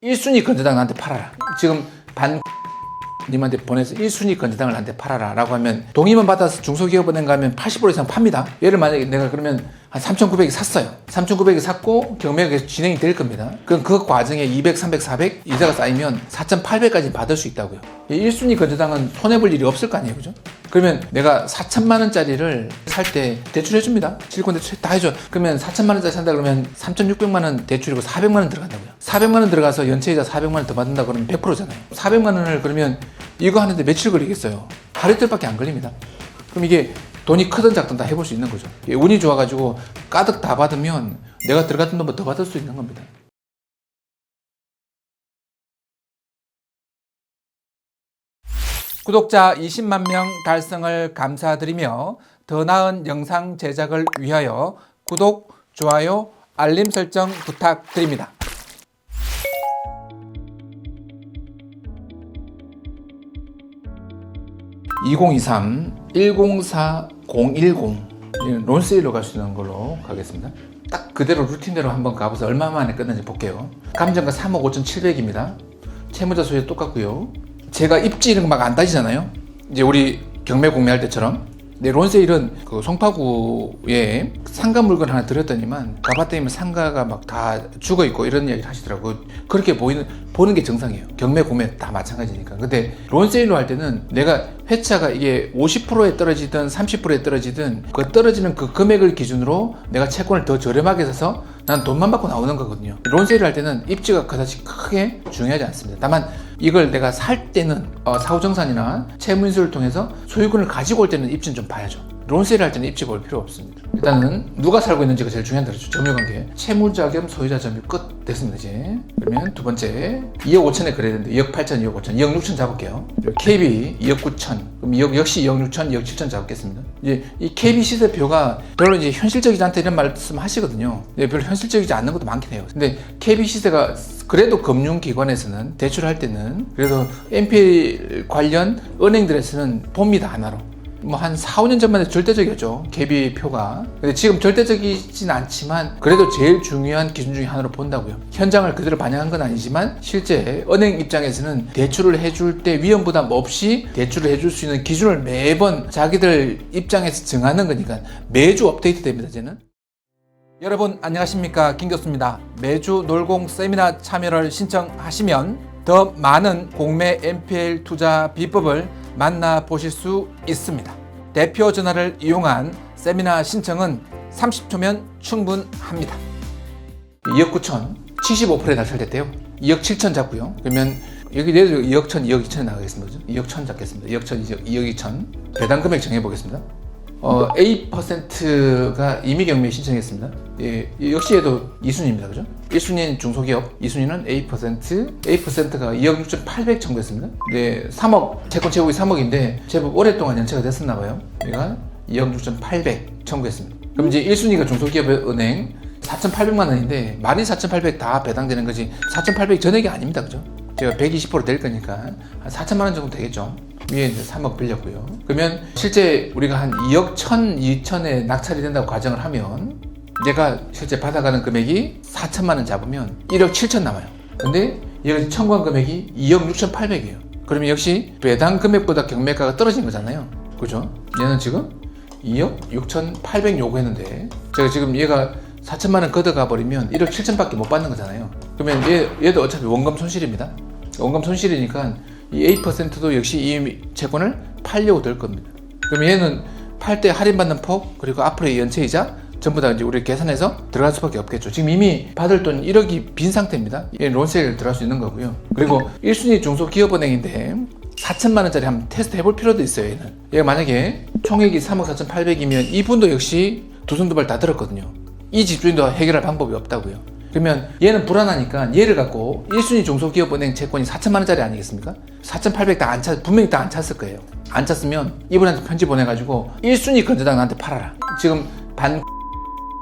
1순위 건재당 나한테 팔아라. 지금 님한테 보내서 1순위 건재당을 나한테 팔아라 라고 하면 동의만 받아서 중소기업은행 가면 80% 이상 팝니다. 얘를 만약에 내가 그러면 한 3,900이 샀어요. 3,900이 샀고 경매가 계속 진행이 될 겁니다. 그럼 그 과정에 200, 300, 400 이자가 쌓이면 4,800까지 받을 수 있다고요. 1순위 건재당은 손해볼 일이 없을 거 아니에요, 그죠? 그러면 내가 4천만 원짜리를 살 때 대출해줍니다. 실권 대출 다 해줘. 그러면 4천만 원짜리 산다 그러면 3,600만 원 대출이고 400만 원 들어간다고요. 400만 원 들어가서 연체이자 400만 원 더 받는다 그러면 100%잖아요. 400만 원을 그러면 이거 하는데 며칠 걸리겠어요? 하루 이틀밖에 안 걸립니다. 그럼 이게 돈이 크든 작든 다 해볼 수 있는 거죠. 운이 좋아가지고 가득 다 받으면 내가 들어갔던 돈보다 더 받을 수 있는 겁니다. 구독자 20만 명 달성을 감사드리며 더 나은 영상 제작을 위하여 구독, 좋아요, 알림 설정 부탁드립니다. 2023-104-010 론세일로 갈 수 있는 걸로 가겠습니다. 딱 그대로 루틴대로 한번 가보서 얼마 만에 끝났는지 볼게요. 감정가 3억 5,700입니다. 채무자 소유 똑같고요. 제가 입지 이런 거 막 안 따지잖아요. 이제 우리 경매 공매할 때처럼. 네, 론세일은 그 송파구에 상가 물건 하나 드렸더니만 가봤더니 상가가 막 다 죽어 있고 이런 이야기를 하시더라고요. 그렇게 보는 게 정상이에요. 경매 공매 다 마찬가지니까. 근데 론세일로 할 때는 내가 회차가 이게 50%에 떨어지든 30%에 떨어지든 그 떨어지는 그 금액을 기준으로 내가 채권을 더 저렴하게 사서 난 돈만 받고 나오는 거거든요. 론세일을 할 때는 입지가 그다지 크게 중요하지 않습니다. 다만 이걸 내가 살 때는 사후정산이나 채무인수를 통해서 소유권을 가지고 올 때는 입지는 좀 봐야죠. 론세일을 할 때는 입지 볼 필요 없습니다. 일단은 누가 살고 있는지가 제일 중요한 거죠. 점유관계. 채무자 겸 소유자 점유 끝 됐습니다. 이제 그러면 두 번째 2억 5천에 그래야 되는데 2억 8천, 2억 5천, 2억 6천 잡을게요. KB 2억 9천, 그럼 2억 역시 2억 6천, 2억 7천 잡겠습니다. 이제 이 KB 시세표가 별로 이제 현실적이지 않다 이런 말씀 하시거든요. 네, 별로 현실적이지 않는 것도 많긴 해요. 근데 KB 시세가 그래도 금융기관에서는 대출할 때는 그래도 NPL 관련 은행들에서는 봅니다. 하나로. 뭐 한 4, 5년 전만 해도 절대적이었죠. KB 표가. 근데 지금 절대적이진 않지만 그래도 제일 중요한 기준 중에 하나로 본다고요. 현장을 그대로 반영한 건 아니지만 실제 은행 입장에서는 대출을 해줄 때 위험 부담 없이 대출을 해줄 수 있는 기준을 매번 자기들 입장에서 정하는 거니까 매주 업데이트 됩니다. 이제는. 여러분 안녕하십니까, 김교수입니다. 매주 놀공 세미나 참여를 신청하시면 더 많은 공매 NPL 투자 비법을 만나보실 수 있습니다. 대표 전화를 이용한 세미나 신청은 30초면 충분합니다. 2억 9천 75%에 낙찰됐대요. 2억 7천 잡고요. 그러면 여기 내도 2억 1천, 2억 2천에 나가겠습니다. 2억 1천 잡겠습니다. 2억 1천, 2억 2천. 배당 금액 정해보겠습니다. A%가 임의경매 신청했습니다. 예, 역시 얘도 2순위입니다. 그죠? 1순위는 중소기업, 2순위는 A%가 2억 6,800 청구했습니다. 네, 3억, 채권 제곱이 3억인데 제법 오랫동안 연체가 됐었나봐요. 얘가 2억 6,800 청구했습니다. 그럼 이제 1순위가 중소기업은행 4,800만 원인데 말이 4,800 다 배당되는 거지 4,800 전액이 아닙니다. 그죠? 제가 120% 될 거니까 한 4천만 원 정도 되겠죠. 위에 이제 3억 빌렸고요. 그러면 실제 우리가 한 2억 1천, 2천에 낙찰이 된다고 가정을 하면 내가 실제 받아가는 금액이 4천만 원 잡으면 1억 7천 남아요. 근데 여기 청구한 금액이 2억 6,800이에요. 그러면 역시 배당 금액보다 경매가가 떨어진 거잖아요. 그죠? 얘는 지금 2억 6,800 요구했는데 제가 지금 얘가 4천만 원 걷어가 버리면 1억 7천밖에 못 받는 거잖아요. 그러면 얘도 어차피 원금 손실입니다. 원금 손실이니까 이 A%도 역시 이 채권을 팔려고 될 겁니다. 그럼 얘는 팔 때 할인받는 폭 그리고 앞으로의 연체이자 전부 다 이제 우리 계산해서 들어갈 수밖에 없겠죠. 지금 이미 받을 돈 1억이 빈 상태입니다. 얘는 론세일 들어갈 수 있는 거고요. 그리고 1순위 중소기업은행인데 4천만 원짜리 한번 테스트 해볼 필요도 있어요. 얘는. 얘가 만약에 총액이 3억 4,800이면 이분도 역시 두 손 두 발 다 들었거든요. 이 집주인도 해결할 방법이 없다고요. 그러면 얘는 불안하니까 얘를 갖고 1순위 중소기업은행 채권이 4천만 원짜리 아니겠습니까? 4,800 다 안 분명히 다 안 찼을 거예요. 안 찼으면 이분한테 편지 보내가지고 1순위 건재당 나한테 팔아라. 지금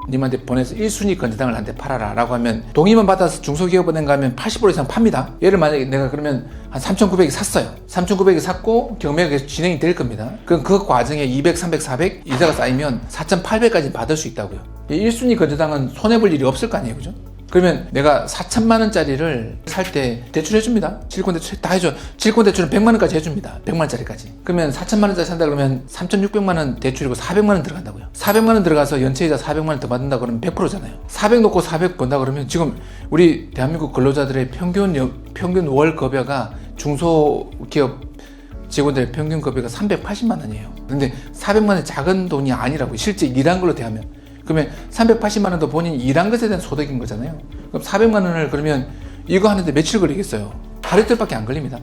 님한테 보내서 1순위 건재당을 나한테 팔아라 라고 하면 동의만 받아서 중소기업은행 가면 80% 이상 팝니다. 얘를 만약에 내가 그러면 한 3,900이 샀어요. 3,900이 샀고 경매가 계속 진행이 될 겁니다. 그럼 그 과정에 200, 300, 400 이자가 쌓이면 4,800까지 받을 수 있다고요. 1순위 건재당은 손해볼 일이 없을 거 아니에요. 그죠? 그러면 내가 4천만 원짜리를 살 때 대출해줍니다. 질권 대출 다 해줘. 질권 대출은 100만 원까지 해줍니다. 100만 원짜리까지. 그러면 4천만 원짜리 산다 그러면 3,600만 원 대출이고 400만 원 들어간다고요. 400만 원 들어가서 연체이자 400만 원 더 받는다 그러면 100%잖아요. 400 놓고 400 번다 그러면 지금 우리 대한민국 근로자들의 평균 월 급여가 중소기업 직원들의 평균 급여가 380만 원이에요. 근데 400만 원이 작은 돈이 아니라고, 실제 일한 걸로 대하면. 그러면 380만 원도 본인이 일한 것에 대한 소득인 거잖아요. 그럼 400만 원을 그러면 이거 하는데 며칠 걸리겠어요? 하루 이틀밖에 안 걸립니다.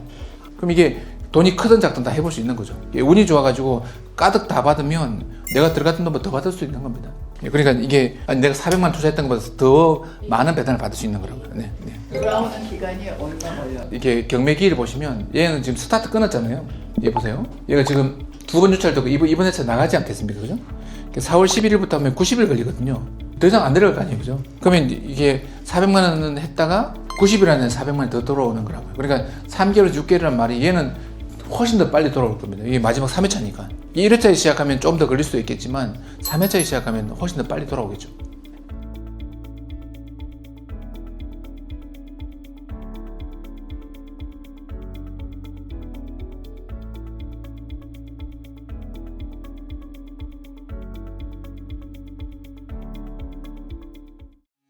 그럼 이게 돈이 크든 작든 다 해볼 수 있는 거죠. 운이 좋아가지고 가득 다 받으면 내가 들어갔던 돈보다 더 받을 수 있는 겁니다. 그러니까 이게 내가 400만 원 투자했던 것보다 더 많은 배당을 받을 수 있는 거라고요. 네, 네. 돌아오는 기간이 얼마 걸려요? 이게 경매기를 보시면 얘는 지금 스타트 끊었잖아요. 얘 보세요. 얘가 지금 2번 유찰되고 이번 회차 나가지 않겠습니까? 그죠? 4월 11일부터 하면 90일 걸리거든요. 더 이상 안 내려갈 거 아니에요. 그죠? 그러면 이게 400만 원은 했다가 90일 안에 400만 원이 더 돌아오는 거라고요. 그러니까 3개월에서 6개월이란 말이 얘는 훨씬 더 빨리 돌아올 겁니다. 이게 마지막 3회차니까. 1회차에 시작하면 좀 더 걸릴 수도 있겠지만 3회차에 시작하면 훨씬 더 빨리 돌아오겠죠.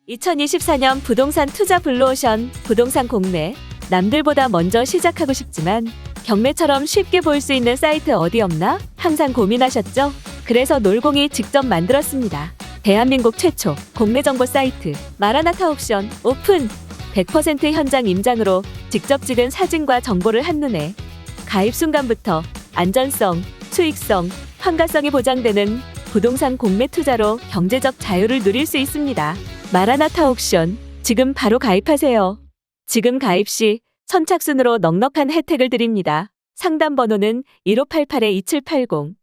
(2024년) 부동산 투자 블루오션 부동산 공매. 남들보다 먼저 시작하고 싶지만 경매처럼 쉽게 볼 수 있는 사이트 어디 없나? 항상 고민하셨죠? 그래서 놀공이 직접 만들었습니다. 대한민국 최초 공매 정보 사이트 마라나타 옥션 오픈. 100% 현장 임장으로 직접 찍은 사진과 정보를 한눈에 가입 순간부터 안전성, 수익성, 환가성이 보장되는 부동산 공매 투자로 경제적 자유를 누릴 수 있습니다. 마라나타 옥션, 지금 바로 가입하세요. 지금 가입 시 선착순으로 넉넉한 혜택을 드립니다. 상담 번호는 1588-2780.